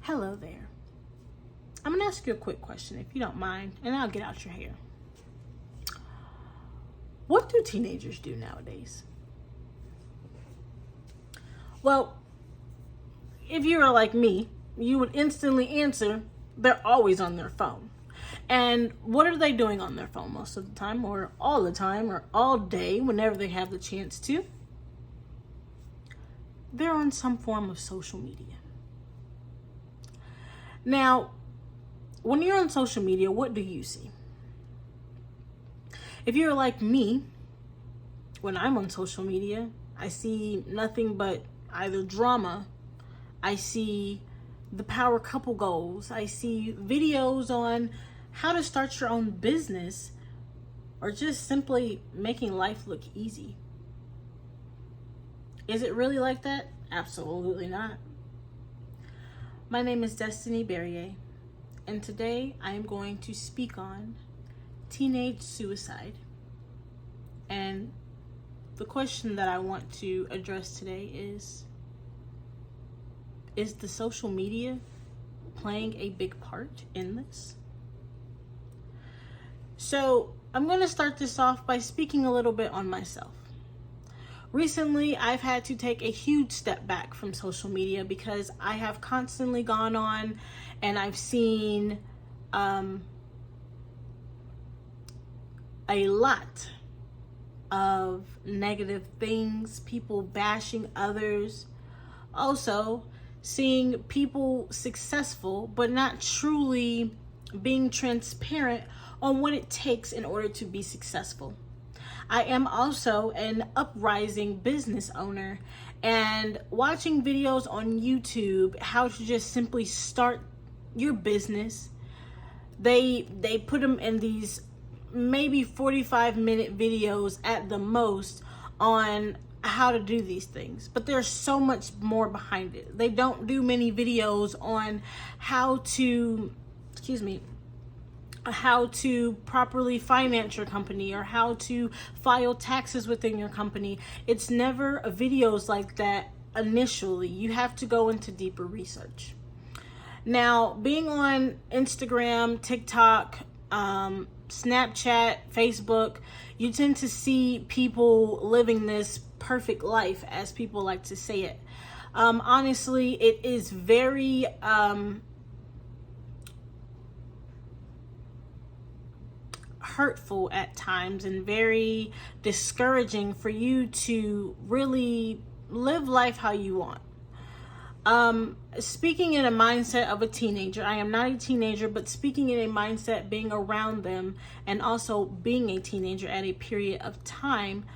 Hello there. I'm going to ask you a quick question, if you don't mind, and I'll get out your hair. What do teenagers do nowadays? Well, if you are like me, you would instantly answer, they're always on their phone. And what are they doing on their phone most of the time, or all the time, or all day, whenever they have the chance to? They're on some form of social media. Now, when you're on social media, what do you see? If you're like me, when I'm on social media, I see nothing but either drama. I see the power couple goals. I see videos on how to start your own business, or just simply making life look easy. Is it really like that? Absolutely not. My name is Destiny Berrier, and today I am going to speak on teenage suicide. And the question that I want to address today is the social media playing a big part in this? So I'm going to start this off by speaking a little bit on myself. Recently, I've had to take a huge step back from social media because I have constantly gone on and I've seen a lot of negative things, people bashing others. Also, seeing people successful but not truly being transparent on what it takes in order to be successful. I am also an uprising business owner, and watching videos on YouTube how to just simply start your business. They put them in these maybe 45-minute videos at the most on how to do these things, but there's so much more behind it. They don't do many videos on how to properly finance your company or how to file taxes within your company. It's never videos like that initially. You have to go into deeper research. Now, being on Instagram, TikTok, Snapchat, Facebook, you tend to see people living this perfect life, as people like to say it. Honestly, it is very hurtful at times and very discouraging for you to really live life how you want. Speaking in a mindset of a teenager, I am not a teenager, but speaking in a mindset being around them and also being a teenager at a period of time,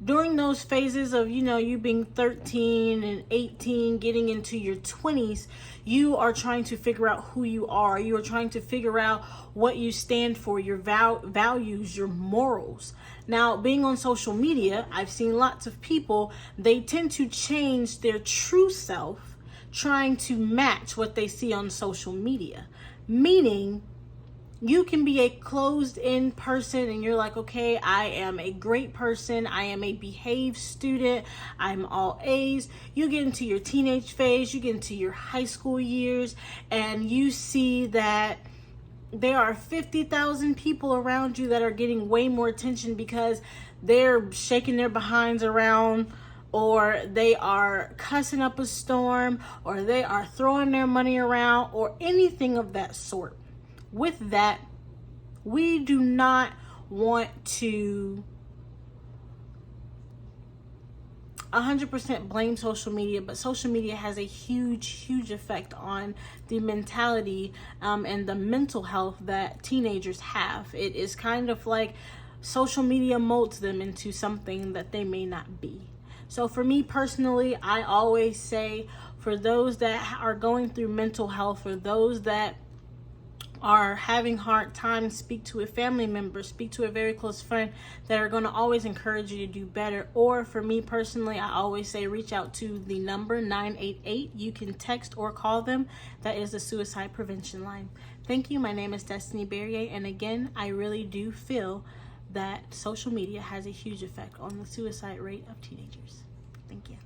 during those phases of, you being 13 and 18, getting into your 20s, you are trying to figure out who you are. You are trying to figure out what you stand for, your values, your morals. Now, being on social media, I've seen lots of people, they tend to change their true self, trying to match what they see on social media. Meaning, you can be a closed-in person and you're like, okay, I am a great person. I am a behaved student. I'm all A's. You get into your teenage phase, you get into your high school years, and you see that there are 50,000 people around you that are getting way more attention because they're shaking their behinds around, or they are cussing up a storm, or they are throwing their money around, or anything of that sort. With that, we do not want to 100% blame social media, but social media has a huge effect on the mentality and the mental health that teenagers have. It is kind of like social media molds them into something that they may not be. So for me personally, I always say, for those that are going through mental health, for those that are having hard times, speak to a family member, speak to a very close friend that are going to always encourage you to do better. Or for me personally, I always say reach out to the number 988. You can text or call them. That is the suicide prevention line. Thank you. My name is Destiny Berrier, and again, I really do feel that social media has a huge effect on the suicide rate of teenagers. Thank you.